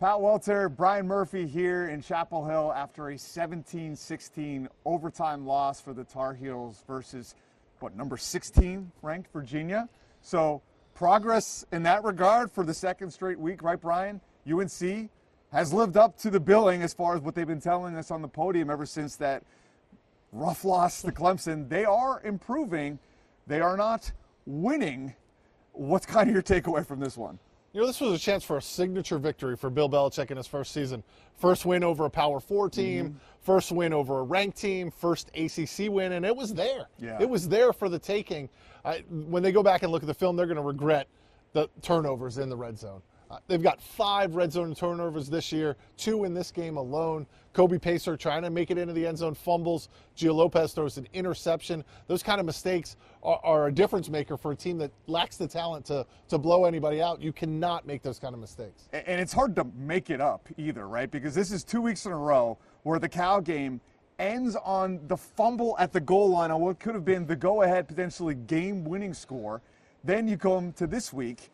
Pat Welter, Brian Murphy here in Chapel Hill after a 17-16 overtime loss for the Tar Heels versus, number 16 ranked Virginia. So progress in that regard for the second straight week, right, Brian? UNC has lived up to the billing as far as what they've been telling us on the podium ever since that rough loss to Clemson. They are improving. They are not winning. What's kind of your takeaway from this one? You know, this was a chance for a signature victory for Bill Belichick in his first season. First win over a Power 4 team, first win over a ranked team, first ACC win, and it was there. Yeah. It was there for the taking. When they go back and look at the film, they're going to regret the turnovers in the red zone. They've got 5 red zone turnovers this year, 2 in this game alone. Kobe Pacer trying to make it into the end zone, fumbles. Gio Lopez throws an interception. Those kind of mistakes are a difference maker for a team that lacks the talent to blow anybody out. You cannot make those kind of mistakes. And it's hard to make it up either, right? Because this is 2 weeks in a row where the Cal game ends on the fumble at the goal line on what could have been the go-ahead, potentially game-winning score. Then you come to this week,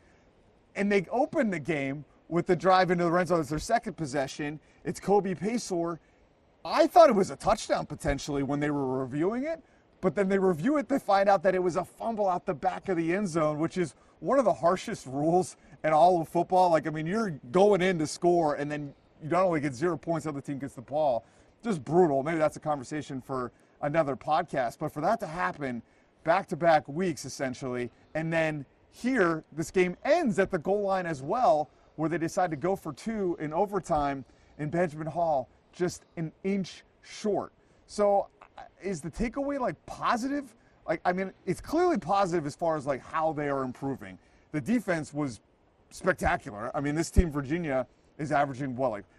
and they open the game with the drive into the red zone. It's their second possession. It's Kobe Pacer. I thought it was a touchdown potentially when they were reviewing it, but then they review it, they find out that it was a fumble out the back of the end zone, which is one of the harshest rules in all of football. You're going in to score, and then you not only get 0 points, the other team gets the ball. Just brutal. Maybe that's a conversation for another podcast, but for that to happen back-to-back weeks, essentially, and then here, this game ends at the goal line as well, where they decide to go for 2 in overtime in Benjamin Hall, just an inch short. So is the takeaway positive? It's clearly positive as far as how they are improving. The defense was spectacular. This team, Virginia, is averaging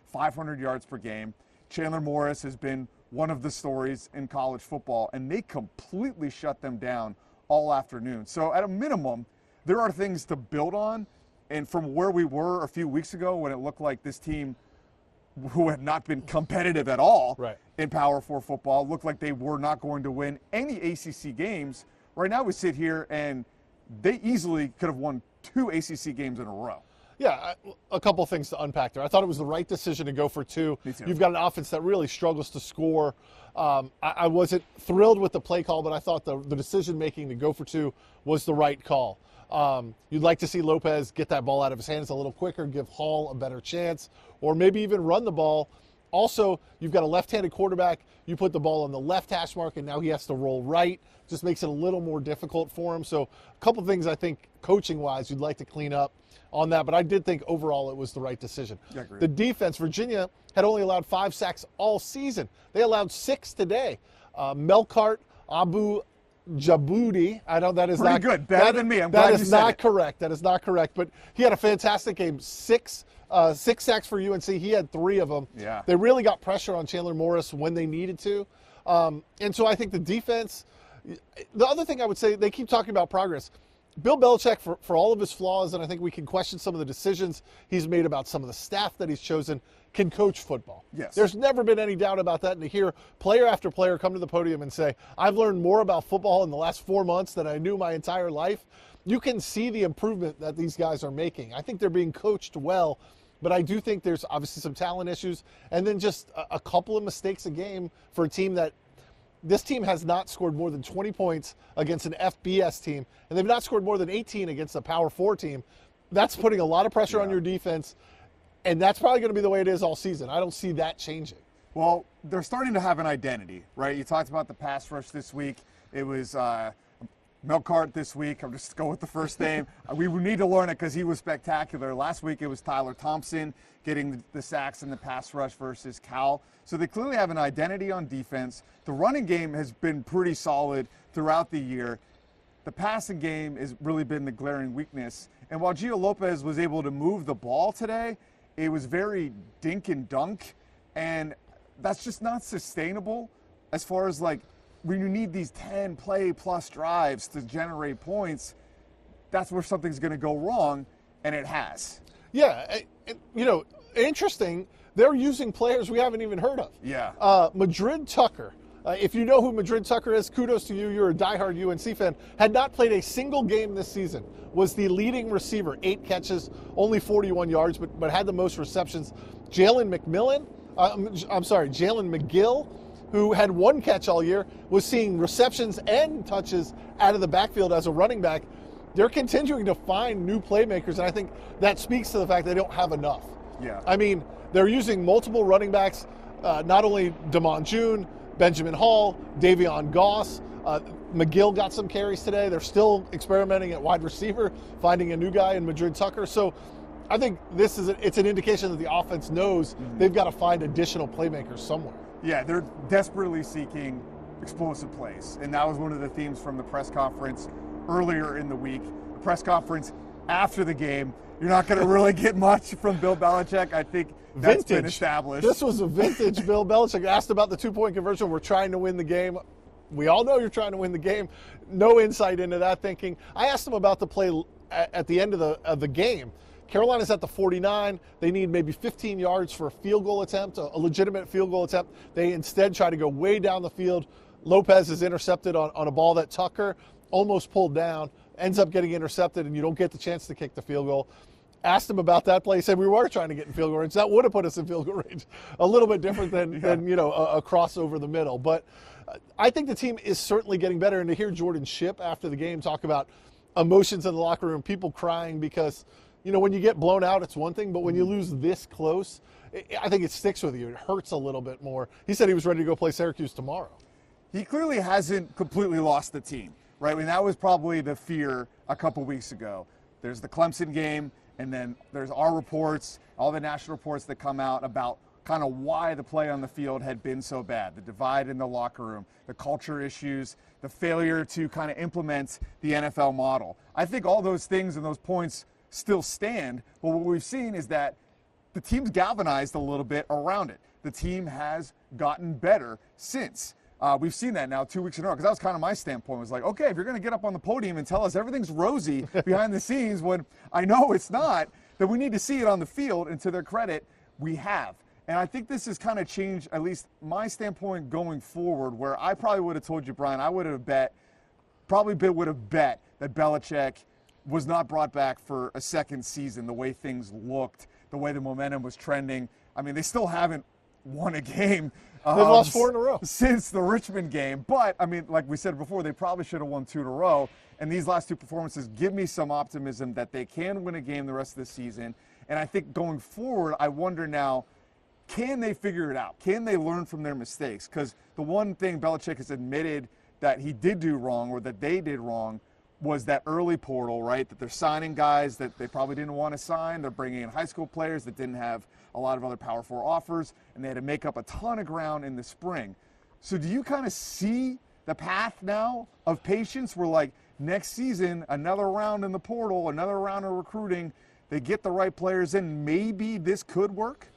500 yards per game. Chandler Morris has been one of the stories in college football, and they completely shut them down all afternoon. So at a minimum, there are things to build on, and from where we were a few weeks ago when it looked like this team, who had not been competitive at all in Power 4 football, looked like they were not going to win any ACC games. Right now we sit here, and they easily could have won 2 ACC games in a row. Yeah, a couple things to unpack there. I thought it was the right decision to go for 2. Me too. You've got an offense that really struggles to score. I wasn't thrilled with the play call, but I thought the decision-making to go for 2 was the right call. You'd like to see Lopez get that ball out of his hands a little quicker, give Hall a better chance, or maybe even run the ball. Also, you've got a left-handed quarterback. You put the ball on the left hash mark, and now he has to roll right. Just makes it a little more difficult for him. So a couple things I think coaching-wise you'd like to clean up on that, but I did think overall it was the right decision. Yeah, agreed. The defense, Virginia had only allowed 5 sacks all season. They allowed 6 today. Melkart Abu Jaboudi, I know that is pretty not good. Better than me. I'm glad you said not it. correct. That is not correct. But he had a fantastic game. 6 sacks for UNC. He had 3 of them. Yeah. They really got pressure on Chandler Morris when they needed to. And so I think the defense. The other thing I would say, they keep talking about progress. Bill Belichick, for all of his flaws, and I think we can question some of the decisions he's made about some of the staff that he's chosen, can coach football. Yes. There's never been any doubt about that. And to hear player after player come to the podium and say, I've learned more about football in the last 4 months than I knew my entire life, you can see the improvement that these guys are making. I think they're being coached well, but I do think there's obviously some talent issues, and then just a couple of mistakes a game for a team that this team has not scored more than 20 points against an FBS team, and they've not scored more than 18 against a Power 4 team. That's putting a lot of pressure on your defense, and that's probably going to be the way it is all season. I don't see that changing. Well, they're starting to have an identity, right? You talked about the pass rush this week. It was Melkart this week. I'm just going with the first name. We need to learn it because he was spectacular. Last week it was Tyler Thompson getting the sacks in the pass rush versus Cal. So they clearly have an identity on defense. The running game has been pretty solid throughout the year. The passing game has really been the glaring weakness. And while Gio Lopez was able to move the ball today, it was very dink and dunk. And that's just not sustainable as far as when you need these 10 play plus drives to generate points. That's where something's going to go wrong, and it has. Yeah, interesting. They're using players we haven't even heard of. Yeah. Madrid Tucker, If you know who Madrid Tucker is, kudos to you. You're a diehard UNC fan. Had not played a single game this season. Was the leading receiver, 8 catches, only 41 yards, but had the most receptions. Jalen McGill, who had 1 catch all year, was seeing receptions and touches out of the backfield as a running back. They're continuing to find new playmakers, and I think that speaks to the fact they don't have enough. Yeah. I mean, they're using multiple running backs, not only Damon June, Benjamin Hall, Davion Goss. McGill got some carries today. They're still experimenting at wide receiver, finding a new guy in Madrid Tucker. So I think it's an indication that the offense knows they've got to find additional playmakers somewhere. Yeah, they're desperately seeking explosive plays. And that was one of the themes from the press conference earlier in the week. The press conference after the game, you're not going to really get much from Bill Belichick. I think that's been established. This was a vintage Bill Belichick. Asked about the 2-point conversion. We're trying to win the game. We all know you're trying to win the game. No insight into that thinking. I asked him about the play at the end of the game. Carolina's at the 49. They need maybe 15 yards for a field goal attempt, a legitimate field goal attempt. They instead try to go way down the field. Lopez is intercepted on a ball that Tucker almost pulled down, ends up getting intercepted, and you don't get the chance to kick the field goal. Asked him about that play. He said we were trying to get in field goal range. That would have put us in field goal range. A little bit different than a cross over the middle. But I think the team is certainly getting better. And to hear Jordan Shipp after the game talk about emotions in the locker room, people crying because, when you get blown out, it's one thing. But when you lose this close, I think it sticks with you. It hurts a little bit more. He said he was ready to go play Syracuse tomorrow. He clearly hasn't completely lost the team, right? I mean, that was probably the fear a couple weeks ago. There's the Clemson game, and then there's our reports, all the national reports that come out about kind of why the play on the field had been so bad, the divide in the locker room, the culture issues, the failure to kind of implement the NFL model. I think all those things and those points still stand, but what we've seen is that the team's galvanized a little bit around it. The team has gotten better since. We've seen that now 2 weeks in a row, because that was kind of my standpoint. It was like, okay, if you're going to get up on the podium and tell us everything's rosy behind the scenes when I know it's not, then we need to see it on the field, and to their credit, we have. And I think this has kind of changed, at least my standpoint going forward, where I probably would have told you, Brian, I would have bet that Belichick was not brought back for a second season, the way things looked, the way the momentum was trending. I mean, they still haven't won a game. They've lost 4 in a row since the Richmond game. But, I mean, like we said before, they probably should have won 2 in a row. And these last 2 performances give me some optimism that they can win a game the rest of the season. And I think going forward, I wonder now, can they figure it out? Can they learn from their mistakes? Because the one thing Belichick has admitted that he did do wrong, or that they did wrong, was that early portal, right? That they're signing guys that they probably didn't want to sign. They're bringing in high school players that didn't have a lot of other Power 4 offers, and they had to make up a ton of ground in the spring. So do you kind of see the path now of patience where, like, next season, another round in the portal, another round of recruiting, they get the right players in, maybe this could work?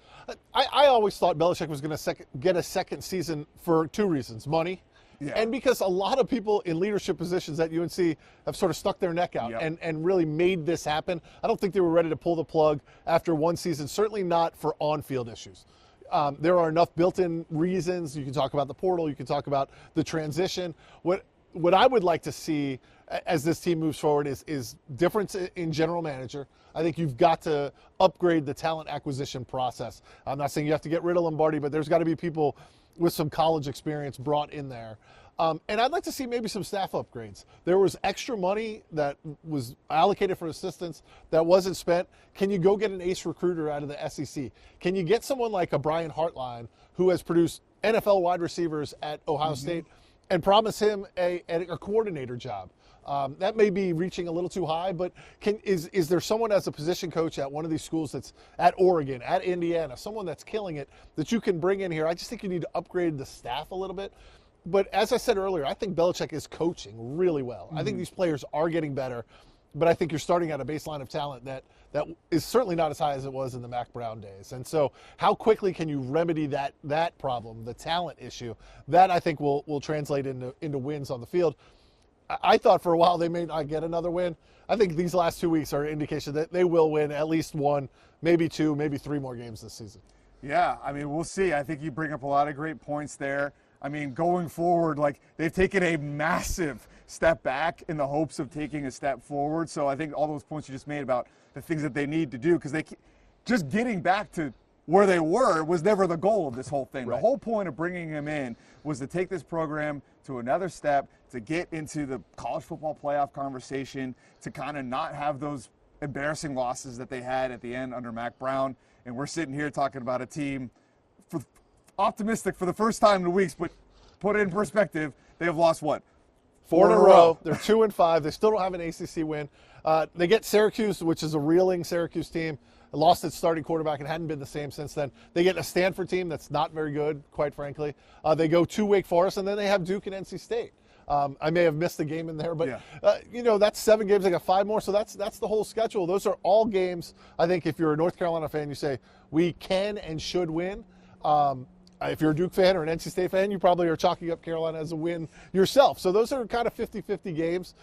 I always thought Belichick was going to get a second season for 2 reasons. Money. Yeah. And because a lot of people in leadership positions at UNC have sort of stuck their neck out and really made this happen. I don't think they were ready to pull the plug after 1 season, certainly not for on-field issues. There are enough built-in reasons. You can talk about the portal. You can talk about the transition. What I would like to see as this team moves forward is difference in general manager. I think you've got to upgrade the talent acquisition process. I'm not saying you have to get rid of Lombardi, but there's got to be people with some college experience brought in there. And I'd like to see maybe some staff upgrades. There was extra money that was allocated for assistants that wasn't spent. Can you go get an ace recruiter out of the SEC? Can you get someone like a Brian Hartline, who has produced NFL wide receivers at Ohio State, and promise him a coordinator job? That may be reaching a little too high, but is there someone as a position coach at one of these schools that's at Oregon, at Indiana, someone that's killing it that you can bring in here? I just think you need to upgrade the staff a little bit. But as I said earlier, I think Belichick is coaching really well. I think these players are getting better, but I think you're starting at a baseline of talent that is certainly not as high as it was in the Mac Brown days. And so how quickly can you remedy that problem, the talent issue? That I think will translate into wins on the field. I thought for a while they may not get another win. I think these last 2 weeks are an indication that they will win at least 1, maybe 2, maybe 3 more games this season. Yeah, I mean, we'll see. I think you bring up a lot of great points there. I mean, going forward, like they've taken a massive step back in the hopes of taking a step forward. So I think all those points you just made about the things that they need to do, because they just getting back to where they were was never the goal of this whole thing. Right. The whole point of bringing him in was to take this program to another step, to get into the college football playoff conversation, to kind of not have those embarrassing losses that they had at the end under Mac Brown. And we're sitting here talking about a team optimistic for the first time in weeks, but put it in perspective, they have lost what? 4 in a row. They're 2-5. They still don't have an ACC win. They get Syracuse, which is a reeling Syracuse team. Lost its starting quarterback and hadn't been the same since then. They get a Stanford team that's not very good, quite frankly. They go to Wake Forest, and then they have Duke and NC State. I may have missed a game in there, but that's 7 games. They got 5 more, so that's the whole schedule. Those are all games. I think if you're a North Carolina fan, you say we can and should win. If you're a Duke fan or an NC State fan, you probably are chalking up Carolina as a win yourself. So those are kind of 50-50 games.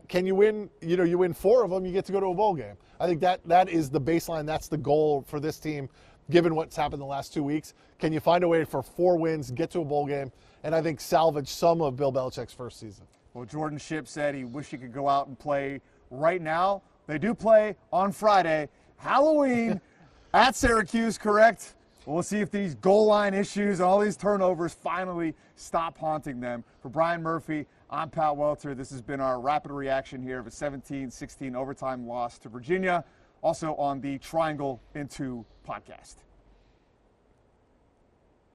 Can you win? You win 4 of them, you get to go to a bowl game. I think that is the baseline. That's the goal for this team, given what's happened the last 2 weeks. Can you find a way for 4 wins, get to a bowl game, and I think salvage some of Bill Belichick's first season? Well, Jordan Shipp said he wished he could go out and play right now. They do play on Friday, Halloween, at Syracuse, correct? We'll see if these goal line issues and all these turnovers finally stop haunting them. For Brian Murphy, I'm Pat Welter. This has been our rapid reaction here of a 17-16 overtime loss to Virginia, also on the Triangle Into podcast.